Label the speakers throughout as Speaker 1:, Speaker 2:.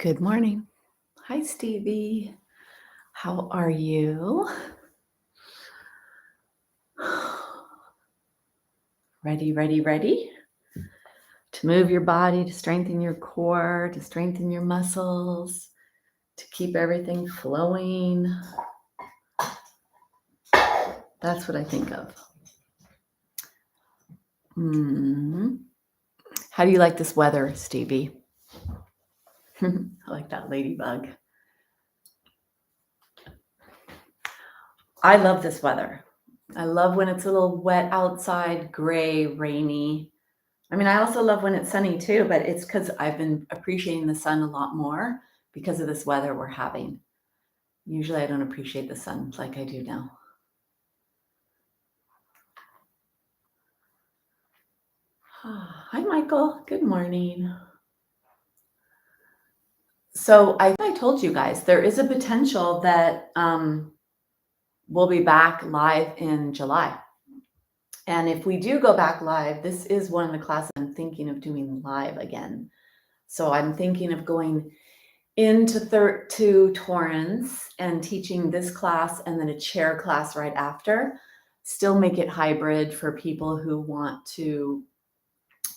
Speaker 1: Good morning. Hi, Stevie. How are you? Ready to move your body, to strengthen your core, to strengthen your muscles, to keep everything flowing. That's what I think of. How do you like this weather, Stevie? I like that ladybug. I love this weather. I love when it's a little wet outside, gray, rainy. I mean, I also love when it's sunny too, but it's because I've been appreciating the sun a lot more because of this weather we're having. Usually I don't appreciate the sun like I do now. Hi, Michael. Good morning. So I told you guys there is a potential that we'll be back live in July. And if we do go back live, this is one of the classes I'm thinking of doing live again. So I'm thinking of going into Torrance and teaching this class and then a chair class right after. Still make it hybrid for people who want to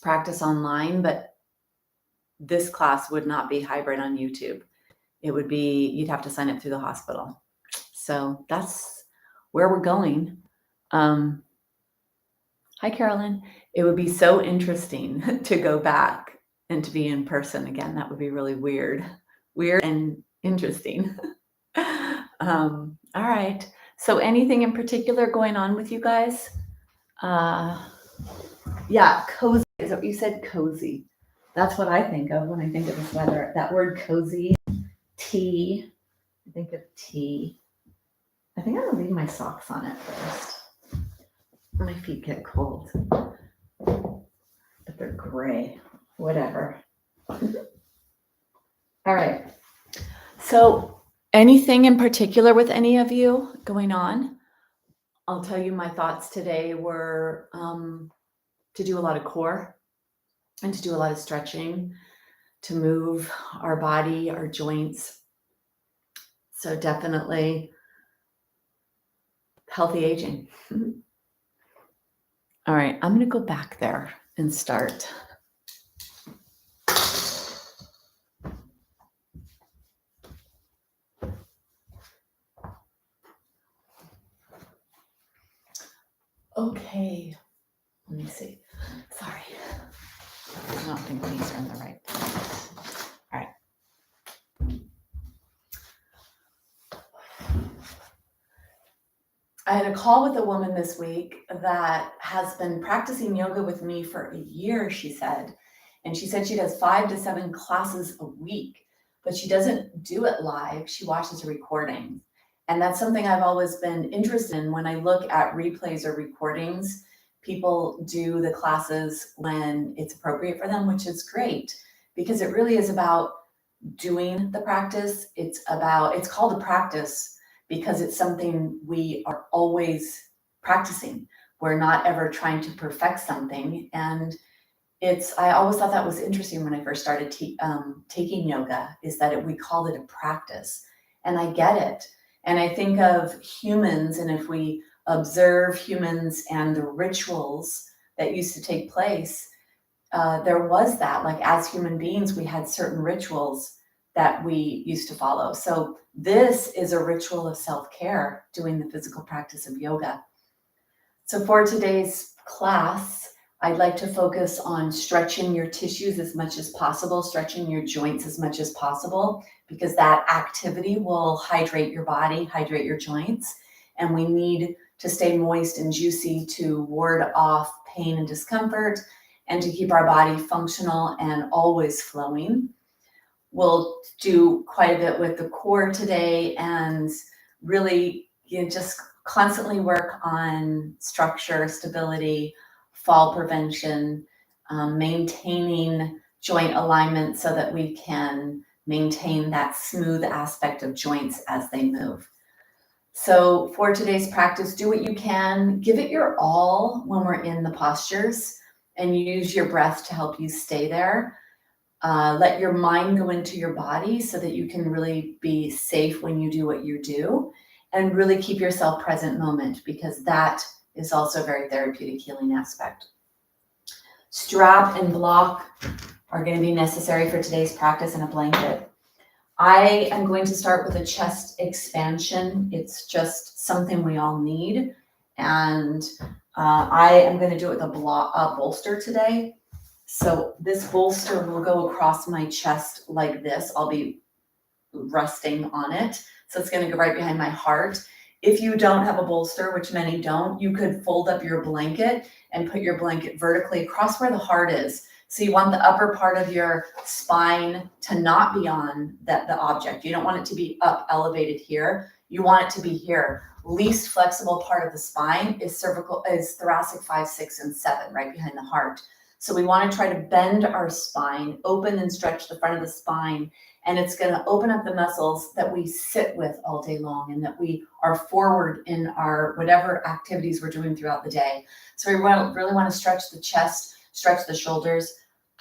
Speaker 1: practice online, but this class would not be hybrid on YouTube. It would be, you'd have to sign up through the hospital. So that's where we're going. Hi, Carolyn. It would be so interesting to go back and to be in person again. That would be really weird and interesting. All right. So anything in particular going on with you guys? Yeah, cozy. Is that what you said? Cozy. That's what I think of when I think of this weather. That word cozy, tea. I think of tea. I think I'm gonna leave my socks on at first. My feet get cold, but they're gray. Whatever. All right. So anything in particular with any of you going on? I'll tell you my thoughts today were to do a lot of core and to do a lot of stretching, to move our body, our joints. So definitely healthy aging. All right, I'm going to go back there and start. Okay, let me see. Sorry, I don't think these are in the right place. All right. I had a call with a woman this week that has been practicing yoga with me for a year, she said. And she said she does 5 to 7 classes a week, but she doesn't do it live. She watches a recording. And that's something I've always been interested in. When I look at replays or recordings, people do the classes when it's appropriate for them, which is great because it really is about doing the practice. It's called a practice because it's something we are always practicing. We're not ever trying to perfect something. And I always thought that was interesting when I first started taking yoga, is that we call it a practice. And I get it. And I think of humans, and if we observe humans and the rituals that used to take place, there was that, like as human beings, we had certain rituals that we used to follow. So this is a ritual of self-care, doing the physical practice of yoga. So for today's class, I'd like to focus on stretching your tissues as much as possible, stretching your joints as much as possible, because that activity will hydrate your body, hydrate your joints. And we need to stay moist and juicy to ward off pain and discomfort and to keep our body functional and always flowing. We'll do quite a bit with the core today and really just constantly work on structure, stability, fall prevention, maintaining joint alignment so that we can maintain that smooth aspect of joints as they move. So for today's practice, do what you can, give it your all when we're in the postures, and use your breath to help you stay there. Let your mind go into your body so that you can really be safe when you do what you do, and really keep yourself present moment, because that is also a very therapeutic healing aspect. Strap and block are going to be necessary for today's practice, and a blanket. I am going to start with a chest expansion. It's just something we all need. And I am going to do it with a bolster today. So this bolster will go across my chest like this. I'll be resting on it. So it's going to go right behind my heart. If you don't have a bolster, which many don't, you could fold up your blanket and put your blanket vertically across where the heart is. So you want the upper part of your spine to not be on the object. You don't want it to be up elevated here. You want it to be here. Least flexible part of the spine is thoracic 5, 6, and 7, right behind the heart. So we want to try to bend our spine, open and stretch the front of the spine, and it's going to open up the muscles that we sit with all day long and that we are forward in our whatever activities we're doing throughout the day. So we really want to stretch the chest, stretch the shoulders,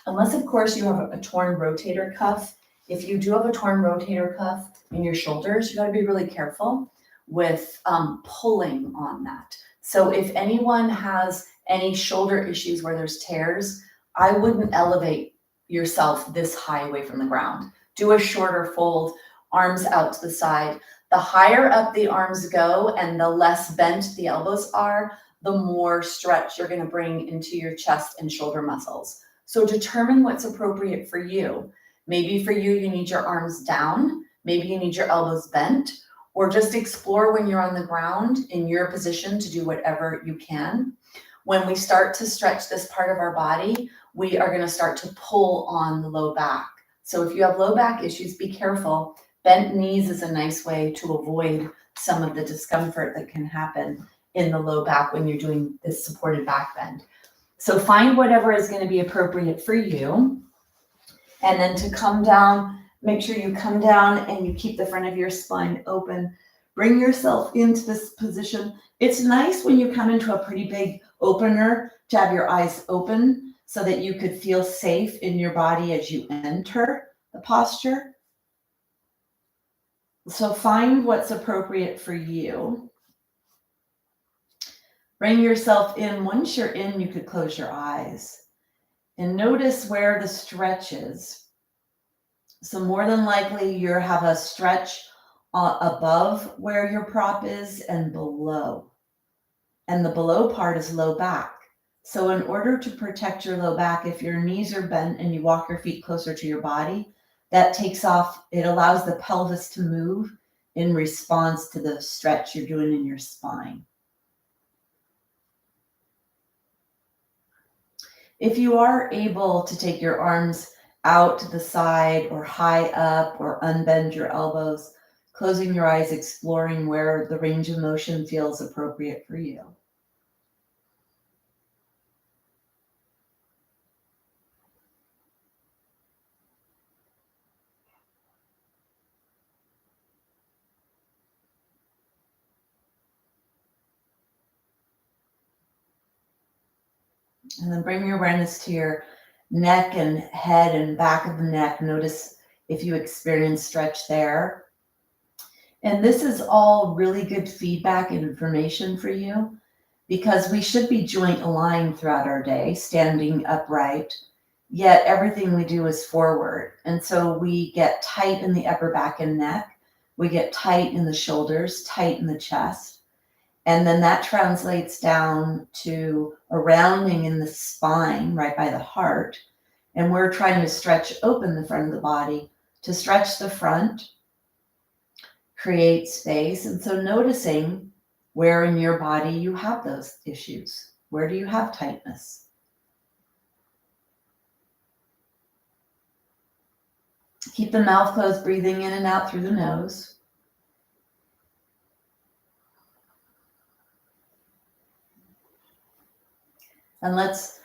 Speaker 1: unless of course you have a torn rotator cuff. If you do have a torn rotator cuff in your shoulders, you got to be really careful with pulling on that. So if anyone has any shoulder issues where there's tears, I wouldn't elevate yourself this high away from the ground. Do a shorter fold, arms out to the side. The higher up the arms go and the less bent the elbows are, the more stretch you're going to bring into your chest and shoulder muscles. So determine what's appropriate for you. Maybe for you, you need your arms down. Maybe you need your elbows bent, or just explore when you're on the ground in your position to do whatever you can. When we start to stretch this part of our body, we are going to start to pull on the low back. So if you have low back issues, be careful. Bent knees is a nice way to avoid some of the discomfort that can happen in the low back when you're doing this supported back bend. So find whatever is going to be appropriate for you. And then to come down, make sure you come down and you keep the front of your spine open. Bring yourself into this position. It's nice when you come into a pretty big opener to have your eyes open so that you could feel safe in your body as you enter the posture. So find what's appropriate for you. Bring yourself in. Once you're in, you could close your eyes and notice where the stretch is. So more than likely you have a stretch above where your prop is and below. And the below part is low back. So in order to protect your low back, if your knees are bent and you walk your feet closer to your body, that takes off, it allows the pelvis to move in response to the stretch you're doing in your spine. If you are able to take your arms out to the side or high up or unbend your elbows, closing your eyes, exploring where the range of motion feels appropriate for you. And then bring your awareness to your neck and head and back of the neck. Notice if you experience stretch there. And this is all really good feedback and information for you, because we should be joint aligned throughout our day, standing upright, yet everything we do is forward. And so we get tight in the upper back and neck. We get tight in the shoulders, tight in the chest. And then that translates down to a rounding in the spine right by the heart. And we're trying to stretch open the front of the body to stretch the front, create space. And so noticing where in your body you have those issues. Where do you have tightness? Keep the mouth closed, breathing in and out through the nose. And let's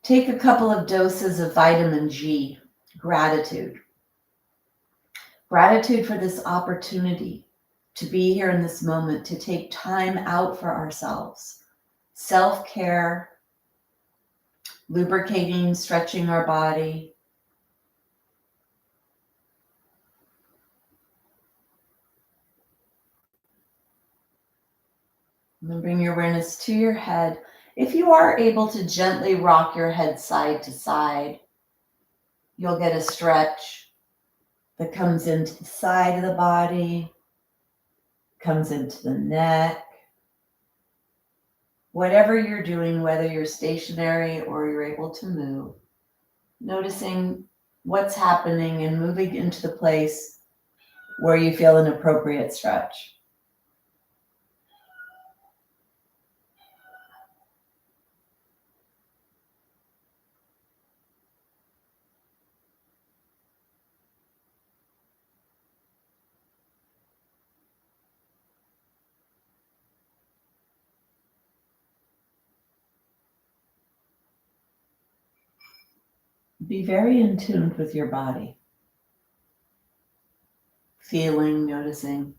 Speaker 1: take a couple of doses of vitamin G, gratitude. Gratitude for this opportunity to be here in this moment, to take time out for ourselves. Self-care, lubricating, stretching our body, And then bring your awareness to your head. If you are able to gently rock your head side to side, you'll get a stretch that comes into the side of the body, comes into the neck. Whatever you're doing, whether you're stationary or you're able to move, noticing what's happening and moving into the place where you feel an appropriate stretch. Be very in tune with your body. Feeling, noticing.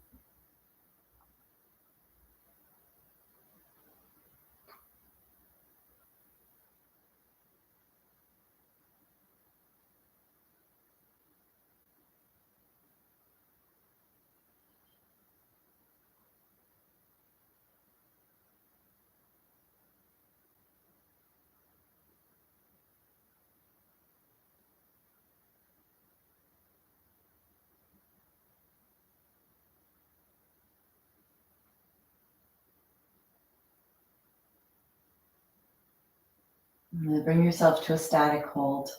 Speaker 1: And then bring yourself to a static hold.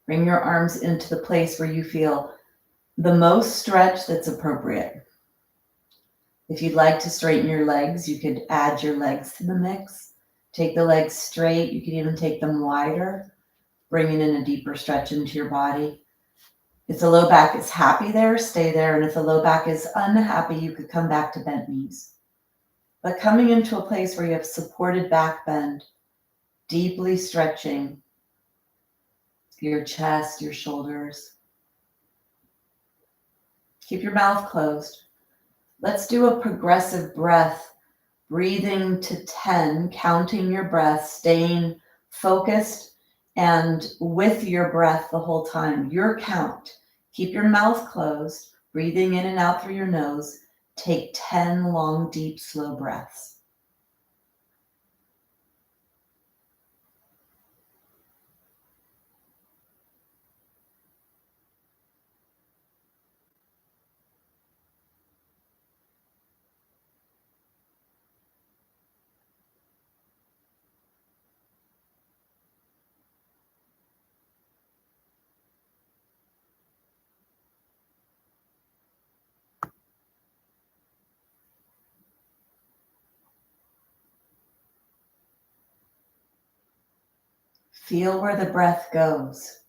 Speaker 1: Bring your arms into the place where you feel the most stretch that's appropriate. If you'd like to straighten your legs, you could add your legs to the mix. Take the legs straight. You could even take them wider, bringing in a deeper stretch into your body. If the low back is happy there, stay there. And if the low back is unhappy, you could come back to bent knees. But coming into a place where you have supported back bend, deeply stretching your chest, your shoulders. Keep your mouth closed. Let's do a progressive breath, breathing to 10, counting your breath, staying focused and with your breath the whole time. Your count. Keep your mouth closed, breathing in and out through your nose. Take 10 long, deep, slow breaths. Feel where the breath goes.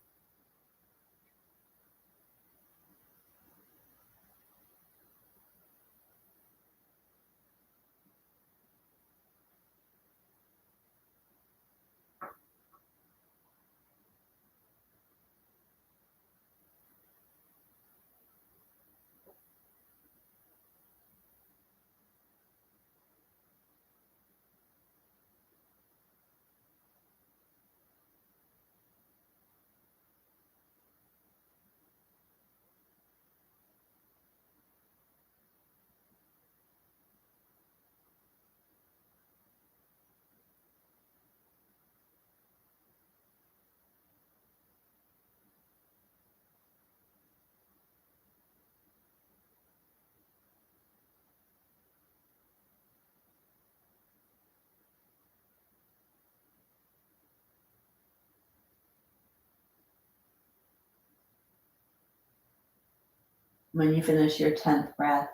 Speaker 1: When you finish your 10th breath,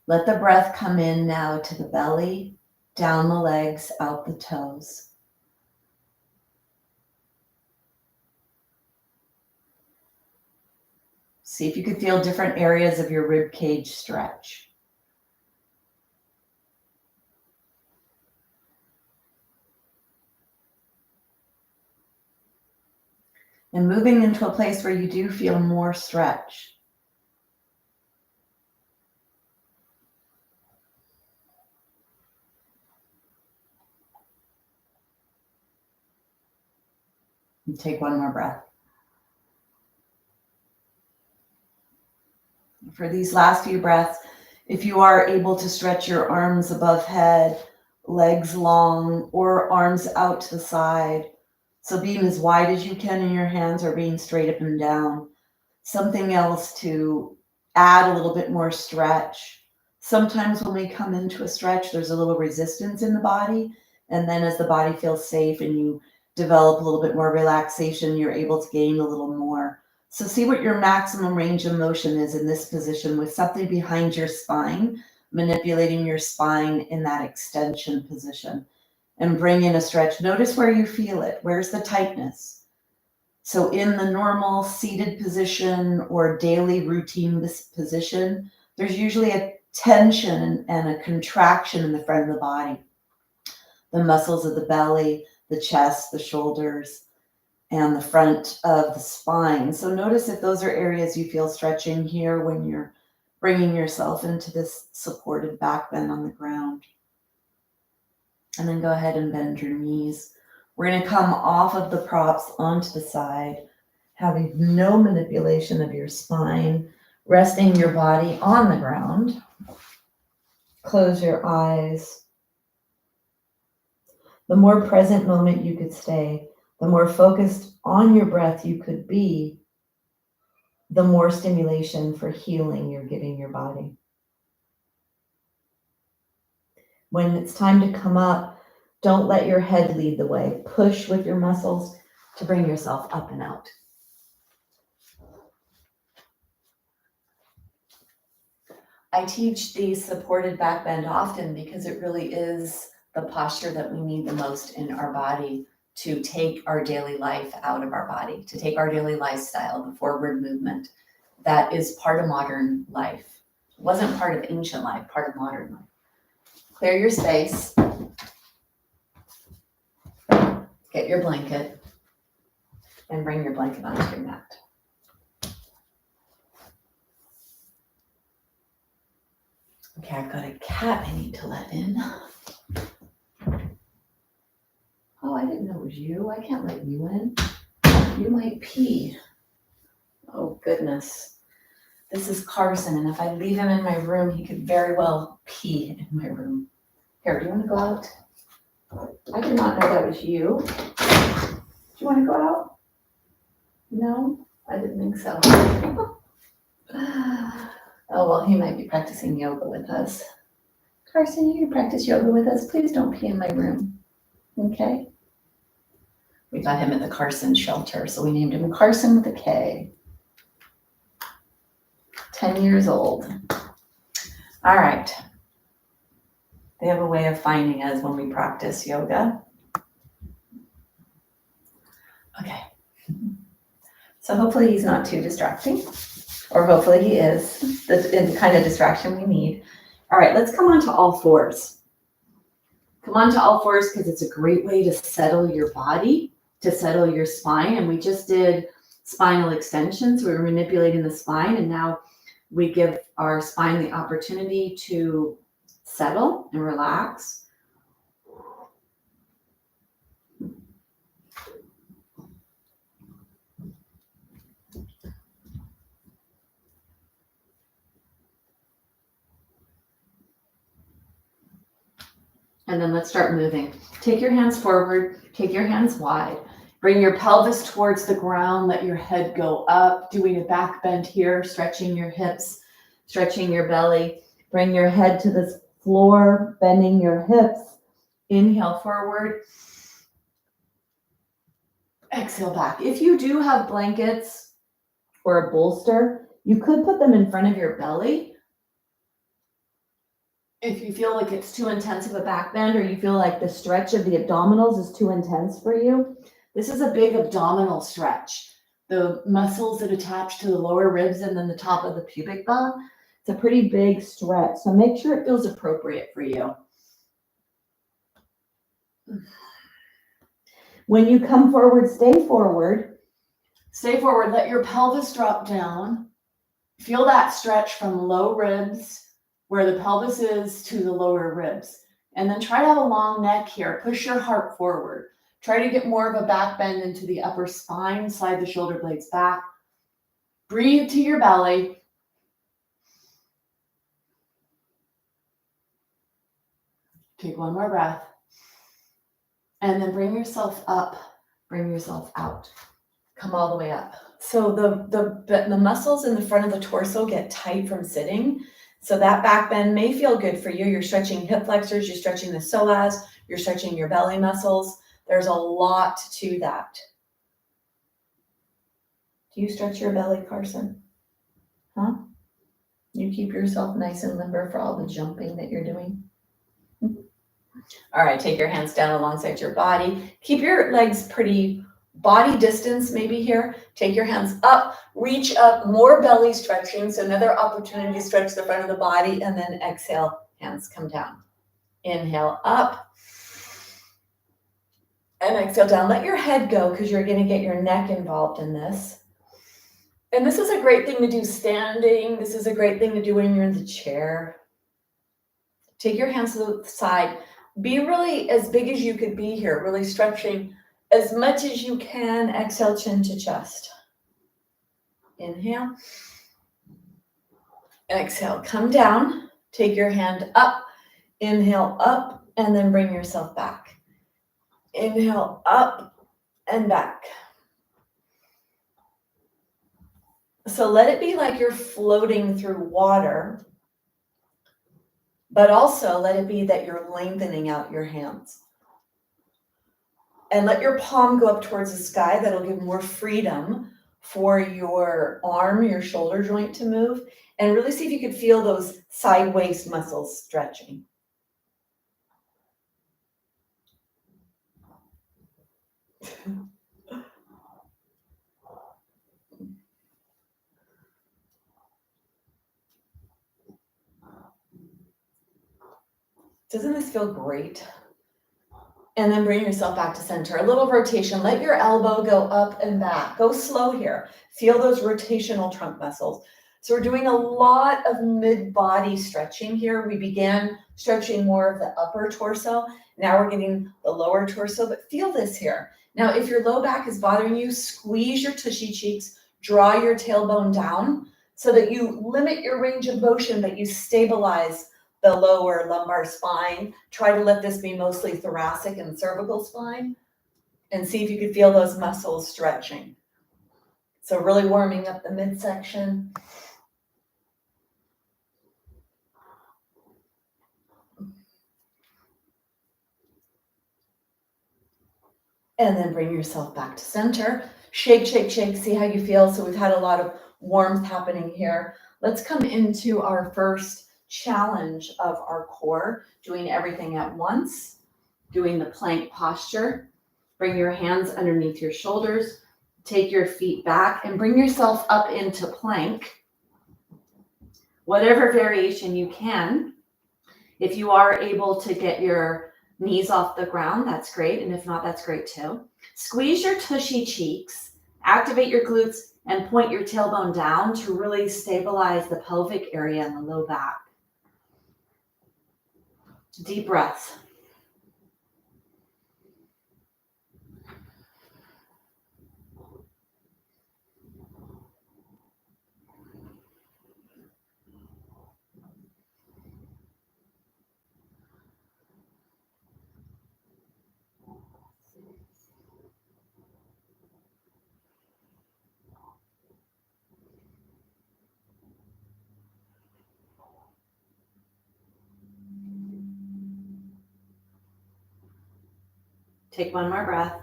Speaker 1: let the breath come in now to the belly, down the legs, out the toes. See if you can feel different areas of your rib cage stretch. And moving into a place where you do feel more stretch. And take one more breath. For these last few breaths,
Speaker 2: If you are able to stretch your arms above head, legs long, or arms out to the side, so being as wide as you can and your hands are being straight up and down. Something else to add a little bit more stretch. Sometimes when we come into a stretch, there's a little resistance in the body. And then as the body feels safe and you develop a little bit more relaxation, you're able to gain a little more. So see what your maximum range of motion is in this position with something behind your spine, manipulating your spine in that extension position. And bring in a stretch. Notice where you feel it. Where's the tightness? So in the normal seated position or daily routine position, there's usually a tension and a contraction in the front of the body. The muscles of the belly, the chest, the shoulders, and the front of the spine. So notice if those are areas you feel stretching here when you're bringing yourself into this supported back bend on the ground. And then go ahead and bend your knees. We're going to come off of the props onto the side, having no manipulation of your spine, resting your body on the ground. Close your eyes. The more present moment you could stay, the more focused on your breath you could be, the more stimulation for healing you're giving your body. When it's time to come up, don't let your head lead the way. Push with your muscles to bring yourself up and out. I teach the supported back bend often because it really is the posture that we need the most in our body to take our daily life out of our body, to take our daily lifestyle, the forward movement. That is part of modern life. It wasn't part of ancient life, part of modern life. Clear your space. Get your blanket and bring your blanket onto your mat. Okay, I've got a cat I need to let in. Oh, I didn't know it was you. I can't let you in. You might pee. Oh, goodness. This is Carson, and if I leave him in my room, he could very well pee in my room. Here, do you want to go out? I did not know that was you. Do you want to go out? No? I didn't think so. Oh, well, he might be practicing yoga with us. Carson, you can practice yoga with us. Please don't pee in my room. Okay? We got him at the Carson shelter, so we named him Carson with a K. 10 years old. All right. They have a way of finding us when we practice yoga. Okay. So hopefully he's not too distracting, or hopefully he is the kind of distraction we need. All right, let's come on to all fours. Come on to all fours because it's a great way to settle your body, to settle your spine. And we just did spinal extensions. We were manipulating the spine, and now we give our spine the opportunity to settle and relax. And then let's start moving. Take your hands forward, take your hands wide. Bring your pelvis towards the ground, let your head go up, doing a back bend here, stretching your hips, stretching your belly. Bring your head to the floor, bending your hips. Inhale forward. Exhale back. If you do have blankets or a bolster, you could put them in front of your belly. If you feel like it's too intense of a back bend, or you feel like the stretch of the abdominals is too intense for you, this is a big abdominal stretch. The muscles that attach to the lower ribs and then the top of the pubic bone, it's a pretty big stretch. So make sure it feels appropriate for you. When you come forward, stay forward. Stay forward, let your pelvis drop down. Feel that stretch from low ribs, where the pelvis is, to the lower ribs. And then try to have a long neck here. Push your heart forward. Try to get more of a back bend into the upper spine. Slide the shoulder blades back. Breathe to your belly.
Speaker 1: Take one more breath. And then bring yourself up, bring yourself out. Come all the way up. So the muscles in the front of the torso get tight from sitting. So that back bend may feel good for you. You're stretching hip flexors, you're stretching the psoas, you're stretching your belly muscles. There's a lot to that. Do you stretch your belly, Carson? Huh? You keep yourself nice and limber for all the jumping that you're doing? All right, take your hands down alongside your body. Keep your legs pretty body distance maybe here. Take your hands up, reach up, more belly stretching. So another opportunity to stretch the front of the body, and then exhale, hands come down. Inhale up and exhale down. Let your head go because you're going to get your neck involved in this. And this is a great thing to do standing. This is a great thing to do when you're in the chair. Take your hands to the side. Be really as big as you could be here, really stretching as much as you can. Exhale, chin to chest. Inhale. Exhale, come down. Take your hand up. Inhale, up, and then bring yourself back. Inhale, up and back. So let it be like you're floating through water, but also let it be that you're lengthening out your hands. And let your palm go up towards the sky. That'll give more freedom for your arm, your shoulder joint to move. And really see if you could feel those side waist muscles stretching. Doesn't this feel great? And then bring yourself back to center. A little rotation. Let your elbow go up and back. Go slow here. Feel those rotational trunk muscles. So we're doing a lot of mid-body stretching here. We began stretching more of the upper torso. Now we're getting the lower torso, but feel this here. Now, if your low back is bothering you, squeeze your tushy cheeks, draw your tailbone down so that you limit your range of motion, but you stabilize the lower lumbar spine. Try to let this be mostly thoracic and cervical spine, and see if you can feel those muscles stretching. So really warming up the midsection. And then bring yourself back to center. Shake, shake, shake, see how you feel. So we've had a lot of warmth happening here. Let's come into our first challenge of our core, doing everything at once, doing the plank posture. Bring your hands underneath your shoulders, take your feet back and bring yourself up into plank. Whatever variation you can. If you are able to get your knees off the ground, that's great. And if not, that's great too. Squeeze your tushy cheeks, activate your glutes, and point your tailbone down to really stabilize the pelvic area and the low back. Deep breaths. Take one more breath.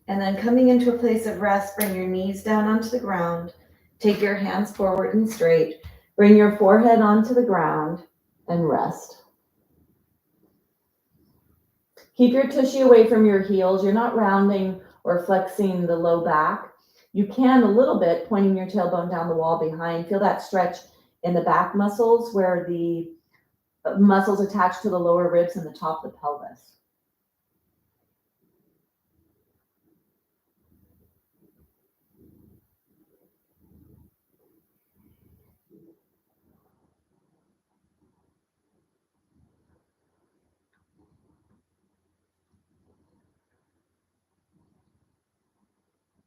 Speaker 1: And then coming into a place of rest, bring your knees down onto the ground. Take your hands forward and straight. Bring your forehead onto the ground and rest. Keep your tushy away from your heels. You're not rounding or flexing the low back. You can a little bit, pointing your tailbone down the wall behind. Feel that stretch in the back muscles where the muscles attached to the lower ribs and the top of the pelvis.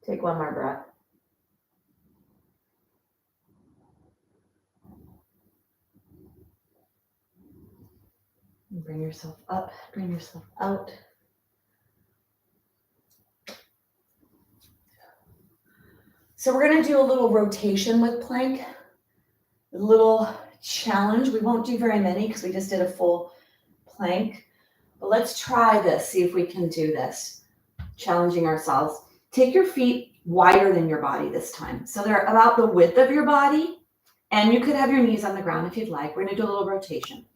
Speaker 1: Take one more breath.
Speaker 2: Bring yourself up, bring yourself out.
Speaker 1: So we're gonna do a little rotation with plank, a little challenge. We won't do very many because we just did a full plank, but let's try this, see if we can do this, challenging ourselves. Take your feet wider than your body this time. So they're about the width of your body, and you could have your knees on the ground if you'd like. We're gonna do a little rotation.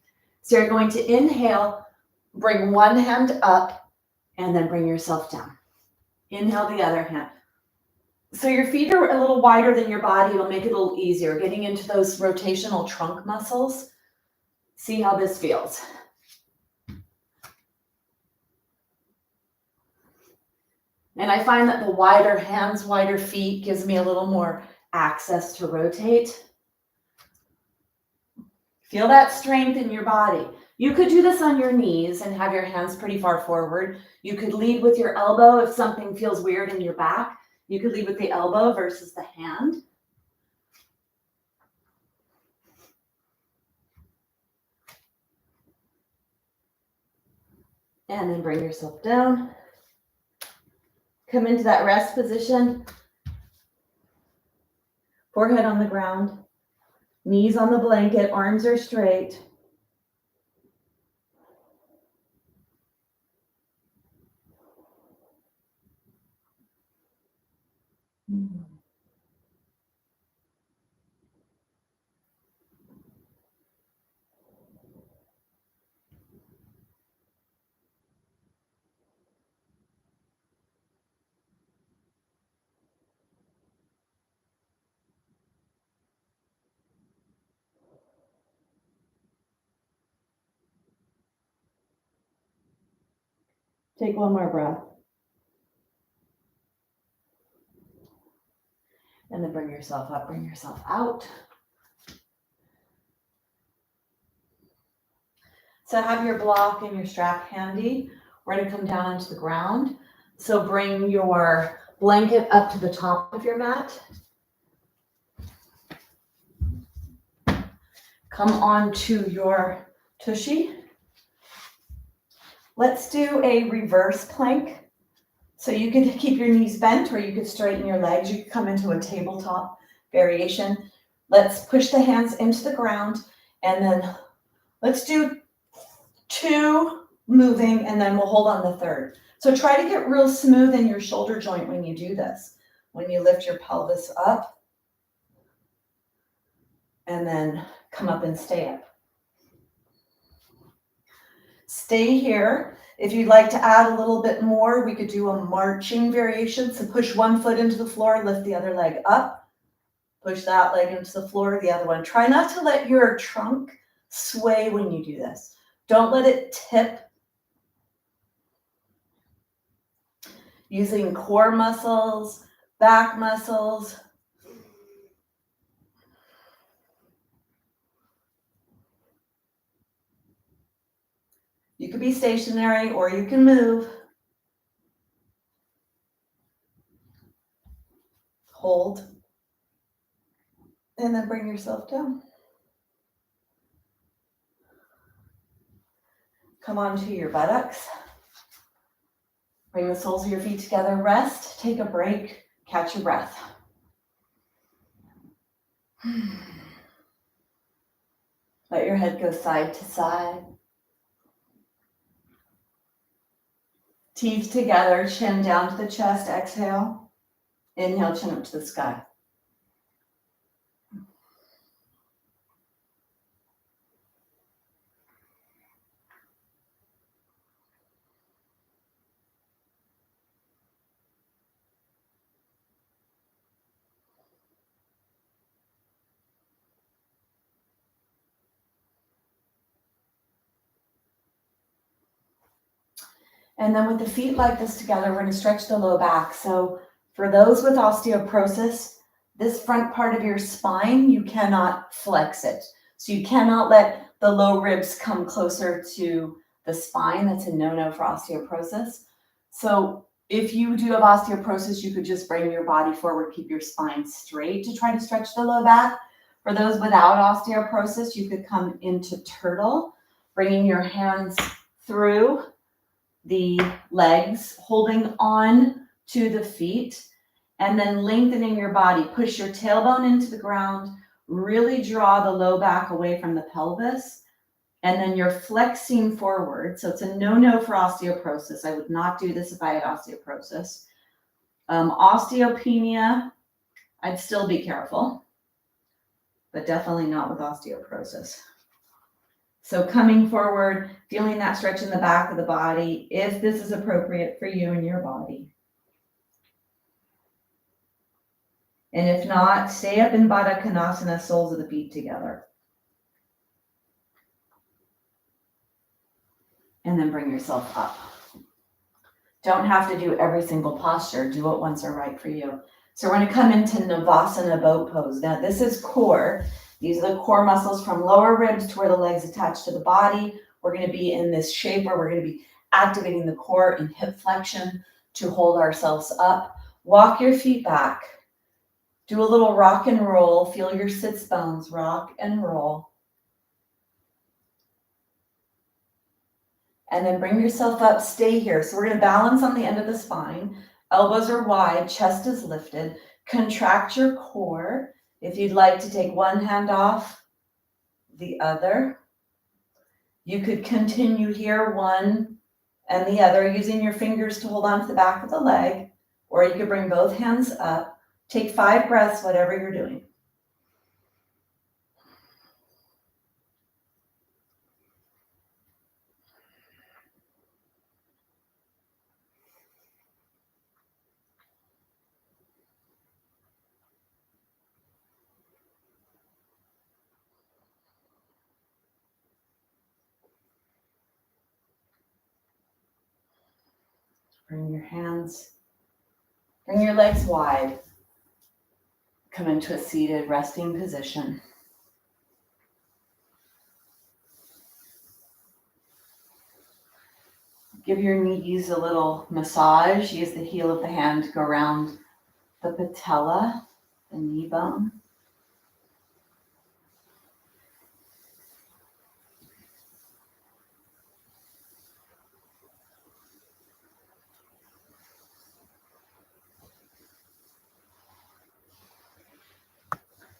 Speaker 1: So you're going to inhale, bring one hand up, and then bring yourself down. Inhale the other hand. So your feet are a little wider than your body. It'll make it a little easier getting into those rotational trunk muscles. See how this feels. And I find that the wider hands, wider feet gives me a little more access to rotate. Feel that strength in your body. You could do this on your knees and have your hands pretty far forward. You could lead with your elbow if something feels weird in your back. You could lead with the elbow versus the hand. And then bring yourself down. Come into that rest position. Forehead on the ground. Knees on the blanket. Arms are straight. Take one more breath. And then bring yourself up, bring yourself out. So have your block and your strap handy. We're going to come down onto the ground. So bring your blanket up to the top of your mat. Come onto your tushy. Let's do a reverse plank. So you can keep your knees bent or you could straighten your legs. You could come into a tabletop variation. Let's push the hands into the ground and then let's do 2 moving and then we'll hold on the 3rd. So try to get real smooth in your shoulder joint when you do this. When you lift your pelvis up and then come up and stay up. Stay here. If you'd like to add a little bit more, we could do a marching variation. So push one foot into the floor, lift the other leg up. Push that leg into the floor, the other one. Try not to let your trunk sway when you do this. Don't let it tip. Using core muscles, back muscles. You could be stationary or you can move. Hold. And then bring yourself down. Come onto your buttocks. Bring the soles of your feet together. Rest. Take a break. Catch your breath. Let your head go side to side. Teeth together, chin down to the chest, exhale. Inhale, chin up to the sky. And then with the feet like this together, we're going to stretch the low back. So for those with osteoporosis, this front part of your spine, you cannot flex it. So you cannot let the low ribs come closer to the spine. That's a no-no for osteoporosis. So if you do have osteoporosis, you could just bring your body forward, keep your spine straight to try to stretch the low back. For those without osteoporosis, you could come into turtle.
Speaker 2: Bringing your hands through the legs, holding on to the feet, and then lengthening your body. Push your tailbone into the ground, really draw the low back away from the pelvis, and then you're flexing forward. So it's a no-no for osteoporosis. I would not do this if I had osteoporosis. Osteopenia, I'd still be careful, but definitely not with osteoporosis. So coming forward, feeling that stretch in the back of the body, if this is appropriate for you and your body. And if not, stay up in Baddha Konasana, soles of the feet together. And then bring yourself up. Don't have to do every single posture. Do what ones are right for you. So we're going to come into Navasana boat pose. Now this is core. These are the core muscles from lower ribs to where the legs attach to the body. We're going to be in this shape where we're going to be activating the core and hip flexion to hold ourselves up. Walk your feet back. Do a little rock and roll. Feel your sits bones rock and roll. And then bring yourself up, stay here. So we're going to balance on the end of the spine. Elbows are wide, chest is lifted. Contract your core. If you'd like to take one hand off the other, you could continue here, one and the other, using your fingers to hold on to the back of the leg, or you could bring both hands up. Take 5 breaths, whatever you're doing. Bring your hands, bring your legs wide. Come into a seated resting position. Give your knees a little massage. Use the heel of the hand to go around the patella, the knee bone.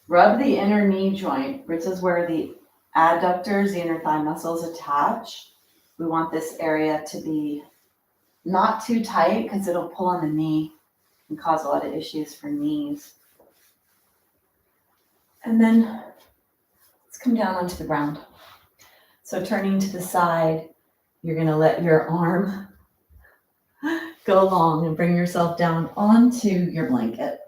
Speaker 2: Rub the inner knee joint. This is where the adductors, the inner thigh muscles attach. We want this area to be not too tight because it'll pull on the knee and cause a lot of issues for knees. And then let's come down onto the ground. So turning to the side, you're going to let your arm go long and bring yourself down onto your blanket.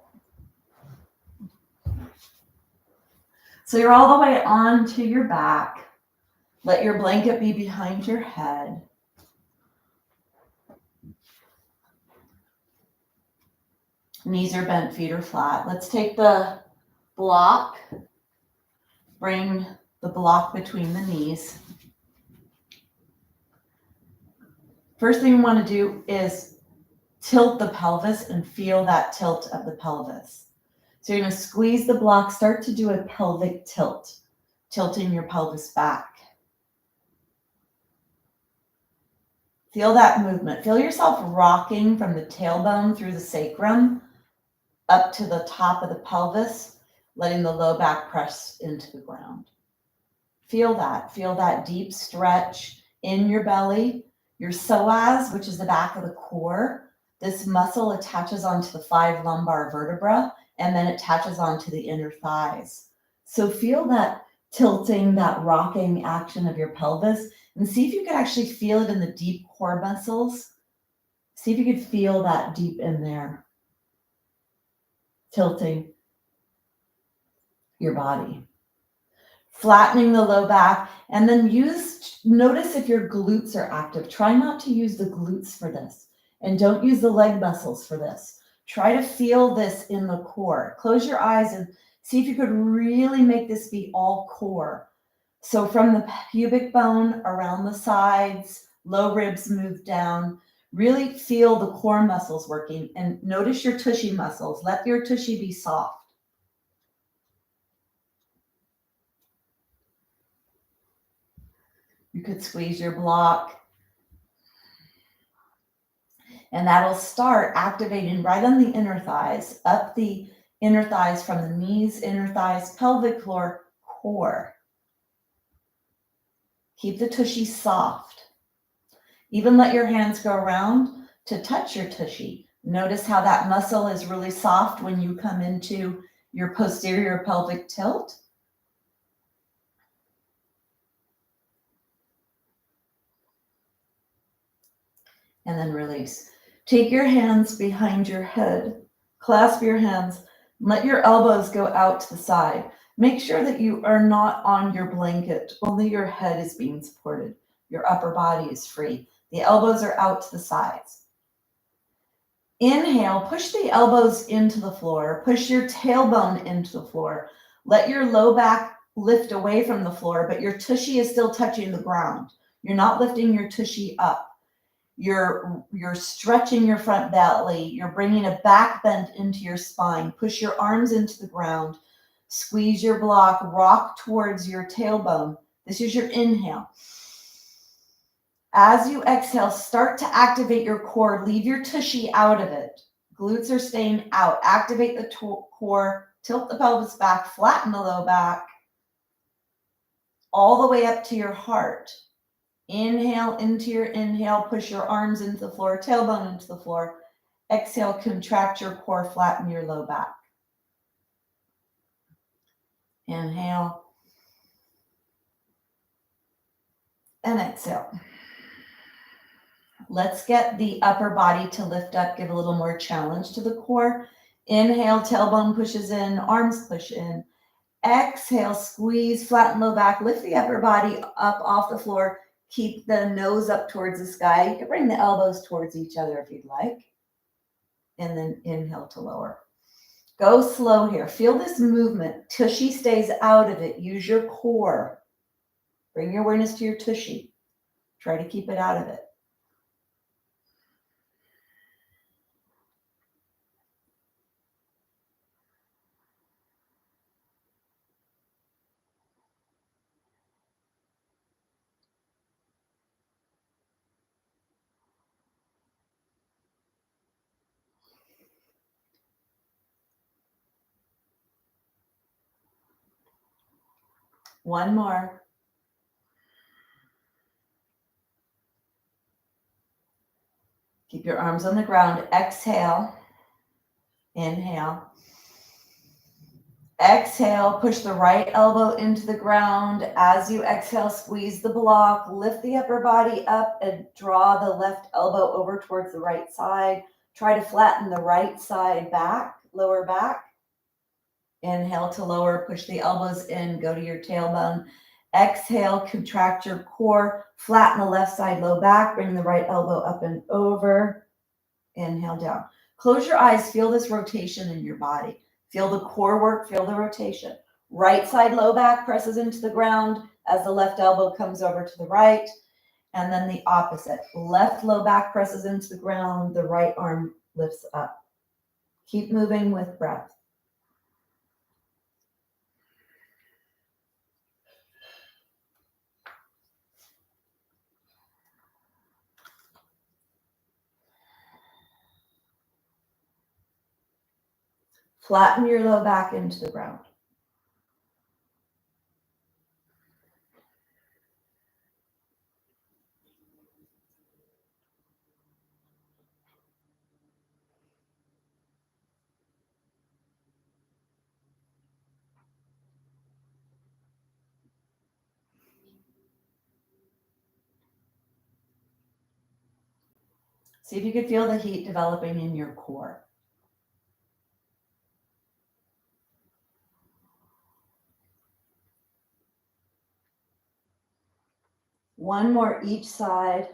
Speaker 2: So you're all the way onto your back. Let your blanket be behind your head. Knees are bent, feet are flat. Let's take the block, bring the block between the knees. First thing we want to do is tilt the pelvis and feel that tilt of the pelvis. So you're going to squeeze the block, start to do a pelvic tilt, tilting your pelvis back. Feel that movement. Feel yourself rocking from the tailbone through the sacrum up to the top of the pelvis, letting the low back press into the ground. Feel that deep stretch in your belly. Your psoas, which is the back of the core, this muscle attaches onto the 5 lumbar vertebrae, and then it attaches onto the inner thighs. So feel that tilting, that rocking action of your pelvis, and see if you can actually feel it in the deep core muscles. See if you could feel that deep in there, tilting your body. Flattening the low back, and then notice if your glutes are active. Try not to use the glutes for this, and don't use the leg muscles for this. Try to feel this in the core. Close your eyes and see if you could really make this be all core. So from the pubic bone around the sides, low ribs move down. Really feel the core muscles working, and notice your tushy muscles. Let your tushy be soft. You could squeeze your block. And that'll start activating right on the inner thighs, up the inner thighs from the knees, inner thighs, pelvic floor, core. Keep the tushy soft. Even let your hands go around to touch your tushy. Notice how that muscle is really soft when you come into your posterior pelvic tilt. And then release. Take your hands behind your head, clasp your hands, let your elbows go out to the side. Make sure that you are not on your blanket, only your head is being supported. Your upper body is free. The elbows are out to the sides. Inhale, push the elbows into the floor, push your tailbone into the floor. Let your low back lift away from the floor, but your tushy is still touching the ground. You're not lifting your tushy up. You're stretching your front belly. You're bringing a back bend into your spine. Push your arms into the ground. Squeeze your block. Rock towards your tailbone. This is your inhale. As you exhale, start to activate your core. Leave your tushy out of it. Glutes are staying out. Activate the core. Tilt the pelvis back. Flatten the low back. All the way up to your heart. Inhale into your inhale, push your arms into the floor, tailbone into the floor. Exhale, contract your core, flatten your low back. Inhale. And exhale. Let's get the upper body to lift up, give a little more challenge to the core. Inhale, tailbone pushes in, arms push in. Exhale, squeeze, flatten low back, lift the upper body up off the floor. Keep the nose up towards the sky. You can bring the elbows towards each other if you'd like. And then inhale to lower. Go slow here. Feel this movement. Tushy stays out of it. Use your core. Bring your awareness to your tushy. Try to keep it out of it. One more. Keep your arms on the ground. Exhale. Inhale. Exhale, push the right elbow into the ground. As you exhale, squeeze the block, lift the upper body up and draw the left elbow over towards the right side. Try to flatten the right side back, lower back. Inhale to lower, push the elbows in, go to your tailbone. Exhale, contract your core, flatten the left side, low back, bring the right elbow up and over. Inhale down. Close your eyes, feel this rotation in your body. Feel the core work, feel the rotation. Right side low back presses into the ground as the left elbow comes over to the right. And then the opposite. Left low back presses into the ground, the right arm lifts up. Keep moving with breath. Flatten your low back into the ground. See if you can feel the heat developing in your core. One more each side.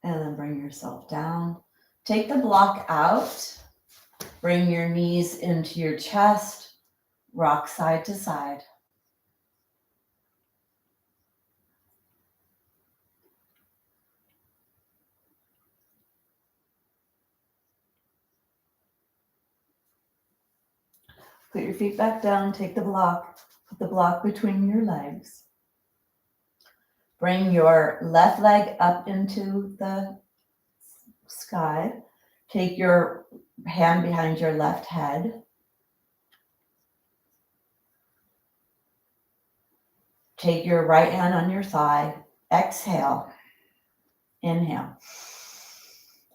Speaker 2: And then bring yourself down. Take the block out. Bring your knees into your chest. Rock side to side. Put your feet back down, take the block, put the block between your legs. Bring your left leg up into the sky. Take your hand behind your left head. Take your right hand on your thigh. Exhale. Inhale.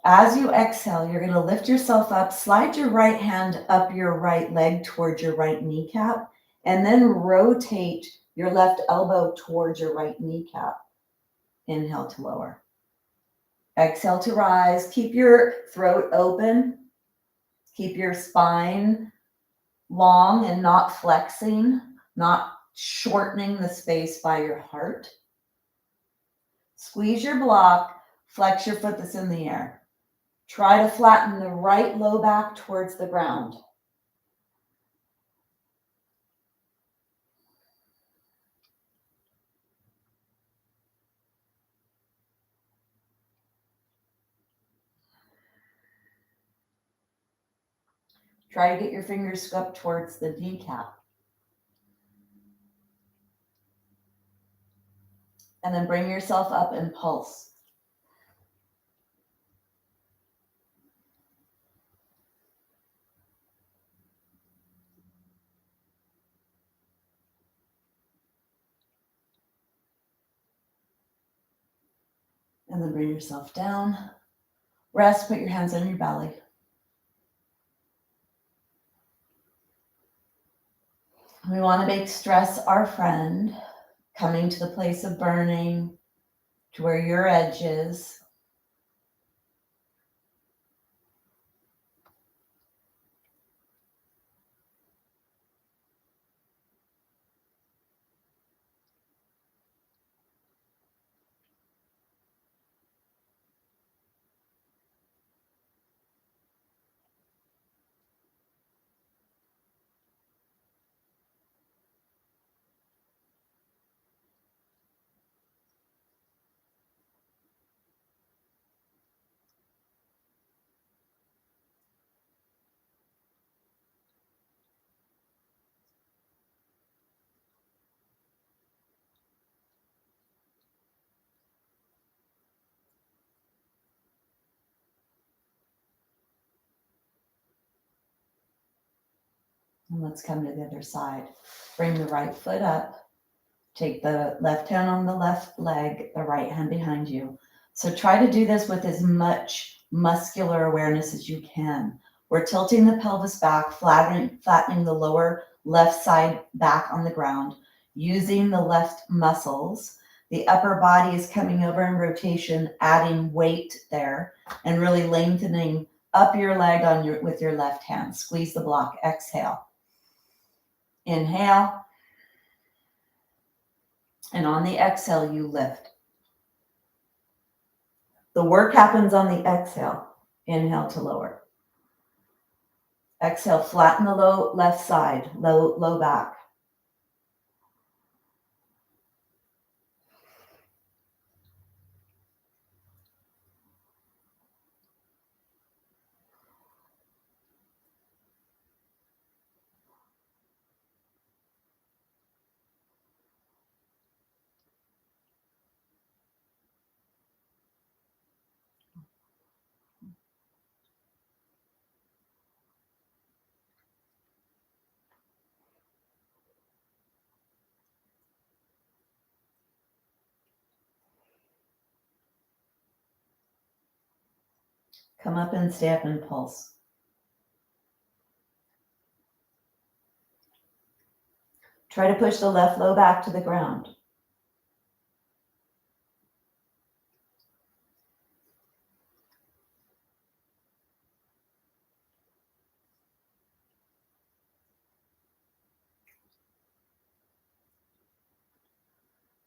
Speaker 2: As you exhale, you're going to lift yourself up, slide your right hand up your right leg towards your right kneecap, and then rotate your left elbow towards your right kneecap. Inhale to lower. Exhale to rise. Keep your throat open. Keep your spine long and not flexing, not shortening the space by your heart. Squeeze your block, flex your foot that's in the air. Try to flatten the right low back towards the ground. Try to get your fingers up towards the kneecap. And then bring yourself up and pulse. And then bring yourself down. Rest, put your hands on your belly. We want to make stress our friend, coming to the place of burning, to where your edge is. And let's come to the other side. Bring the right foot up. Take the left hand on the left leg, the right hand behind you. So try to do this with as much muscular awareness as you can. We're tilting the pelvis back, flattening the lower left side back on the ground, using the left muscles. The upper body is coming over in rotation, adding weight there, and really lengthening up your leg with your left hand. Squeeze the block. Exhale. Inhale. And on the exhale, you lift. The work happens on the exhale. Inhale to lower. Exhale, flatten the left side, low back. Come up and stay up and pulse. Try to push the left low back to the ground.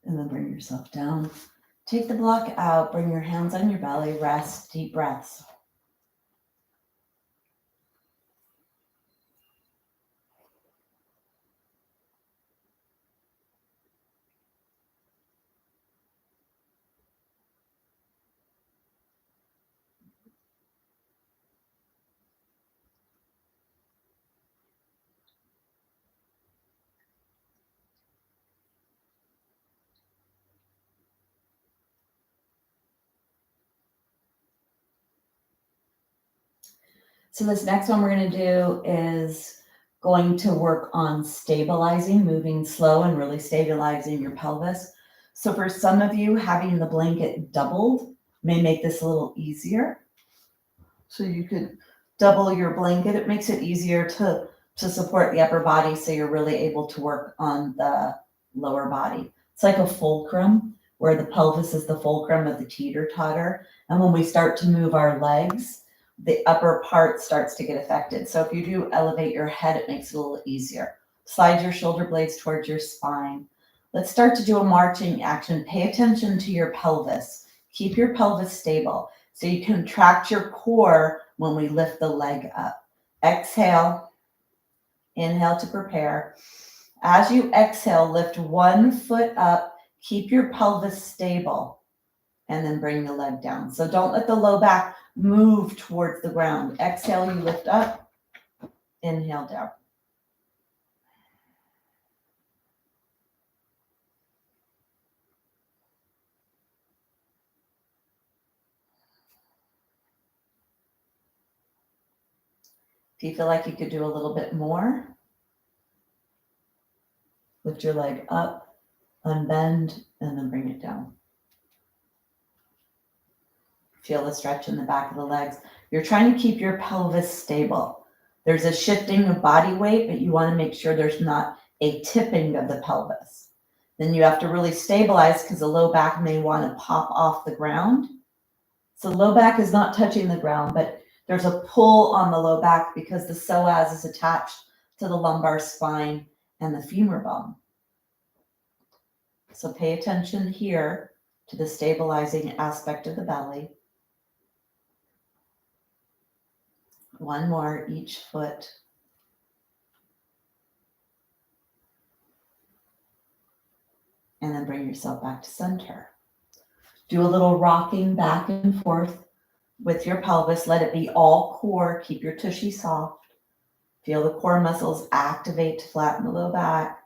Speaker 2: And then bring yourself down. Take the block out, bring your hands on your belly, rest, deep breaths. So this next one we're gonna do is going to work on stabilizing, moving slow and really stabilizing your pelvis. So for some of you, having the blanket doubled may make this a little easier. So you could double your blanket. It makes it easier to support the upper body so you're really able to work on the lower body. It's like a fulcrum where the pelvis is the fulcrum of the teeter-totter. And when we start to move our legs, the upper part starts to get affected. So if you do elevate your head, it makes it a little easier. Slide your shoulder blades towards your spine. Let's start to do a marching action. Pay attention to your pelvis. Keep your pelvis stable so you contract your core when we lift the leg up. Exhale. Inhale to prepare. As you exhale, lift one foot up. Keep your pelvis stable. And then bring the leg down. So don't let the low back move towards the ground. Exhale, you lift up. Inhale down. If you feel like you could do a little bit more, lift your leg up, unbend, and then bring it down. Feel the stretch in the back of the legs. You're trying to keep your pelvis stable. There's a shifting of body weight, but you want to make sure there's not a tipping of the pelvis. Then you have to really stabilize because the low back may want to pop off the ground. So low back is not touching the ground, but there's a pull on the low back because the psoas is attached to the lumbar spine and the femur bone. So pay attention here to the stabilizing aspect of the belly. One more each foot. And then bring yourself back to center. Do a little rocking back and forth with your pelvis. Let it be all core. Keep your tushy soft. Feel the core muscles activate to flatten the low back.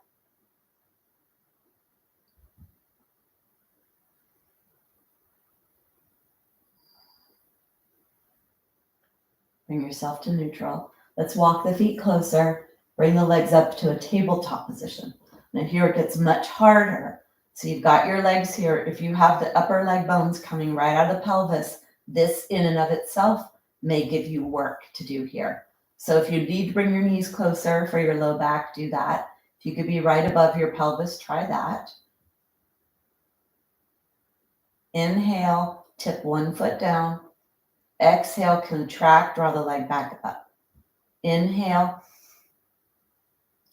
Speaker 2: Bring yourself to neutral. Let's walk the feet closer. Bring the legs up to a tabletop position. Now here it gets much harder. So you've got your legs here. If you have the upper leg bones coming right out of the pelvis, this in and of itself may give you work to do here. So if you need to bring your knees closer for your low back, do that. If you could be right above your pelvis, try that. Inhale, tip one foot down. Exhale, contract, draw the leg back up. Inhale,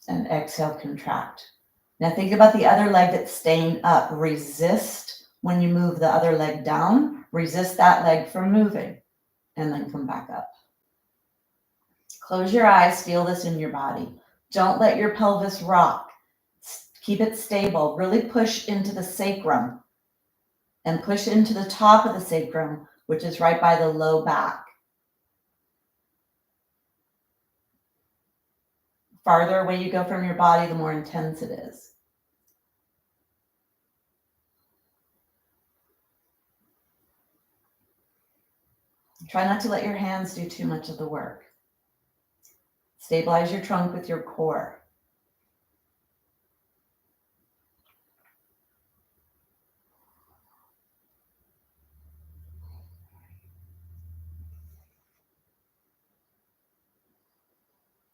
Speaker 2: and exhale, contract. Now think about the other leg that's staying up. Resist when you move the other leg down. Resist that leg from moving, and then come back up. Close your eyes, feel this in your body. Don't let your pelvis rock. Keep it stable. Really push into the sacrum and push into the top of the sacrum, which is right by the low back. Farther away you go from your body, the more intense it is. Try not to let your hands do too much of the work. Stabilize your trunk with your core.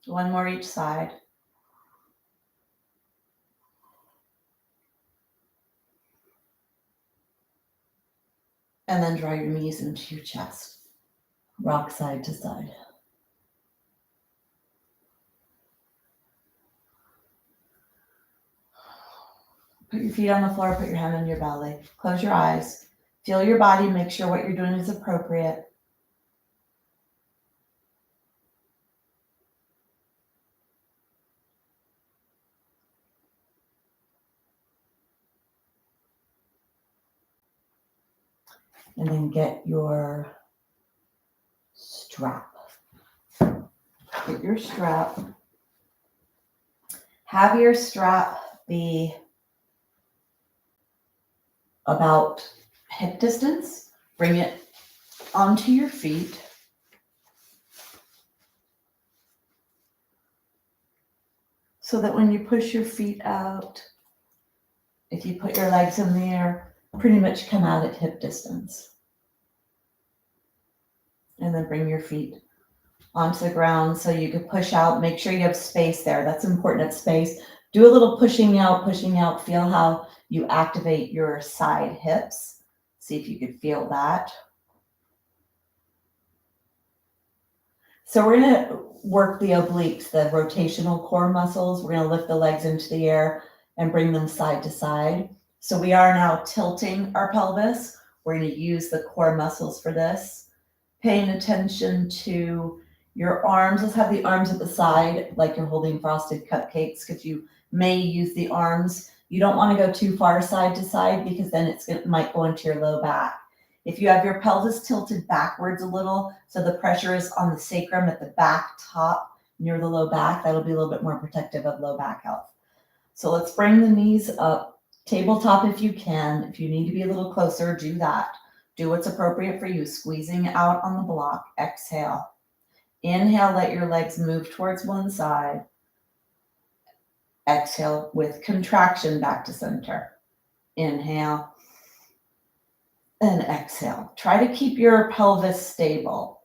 Speaker 2: One more each side. And then draw your knees into your chest. Rock side to side. Put your feet on the floor, put your hand on your belly. Close your eyes. Feel your body, make sure what you're doing is appropriate. And then get your strap. Get your strap. Have your strap be about hip distance. Bring it onto your feet. so that when you push your feet out, if you put your legs in the air, pretty much come out at hip distance. And then bring your feet onto the ground so you can push out. Make sure you have space there. That's important at space. Do a little pushing out. Feel how you activate your side hips. See if you could feel that. So we're going to work the obliques, the rotational core muscles. We're going to lift the legs into the air and bring them side to side. So we are now tilting our pelvis. We're going to use the core muscles for this. Paying attention to your arms. Let's have the arms at the side like you're holding frosted cupcakes, because you may use the arms. You don't want to go too far side to side because then it might go into your low back. If you have your pelvis tilted backwards a little, so the pressure is on the sacrum at the back top near the low back, that'll be a little bit more protective of low back health. So let's bring the knees up, tabletop if you can. If you need to be a little closer, do that. Do what's appropriate for you, squeezing out on the block. Exhale. Inhale, let your legs move towards one side. Exhale with contraction back to center. Inhale and exhale. Try to keep your pelvis stable.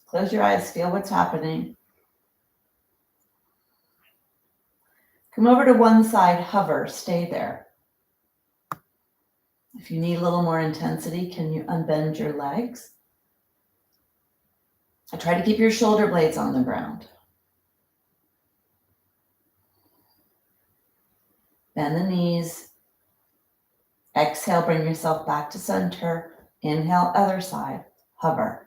Speaker 2: Close your eyes, feel what's happening. Come over to one side, hover, stay there. If you need a little more intensity, can you unbend your legs? I try to keep your shoulder blades on the ground. Bend the knees. Exhale, bring yourself back to center. Inhale, other side, hover.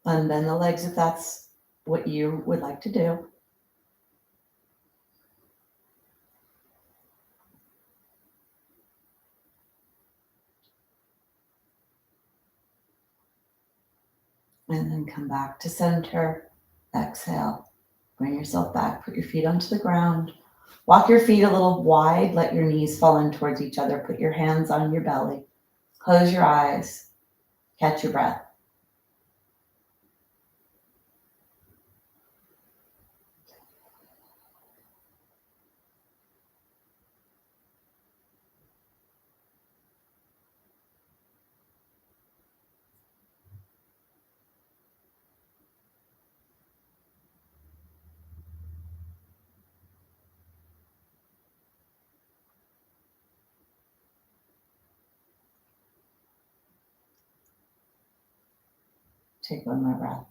Speaker 2: Unbend the legs if that's what you would like to do. And then come back to center. Exhale. Bring yourself back. Put your feet onto the ground. Walk your feet a little wide. Let your knees fall in towards each other. Put your hands on your belly. Close your eyes. Catch your breath. Take one more breath.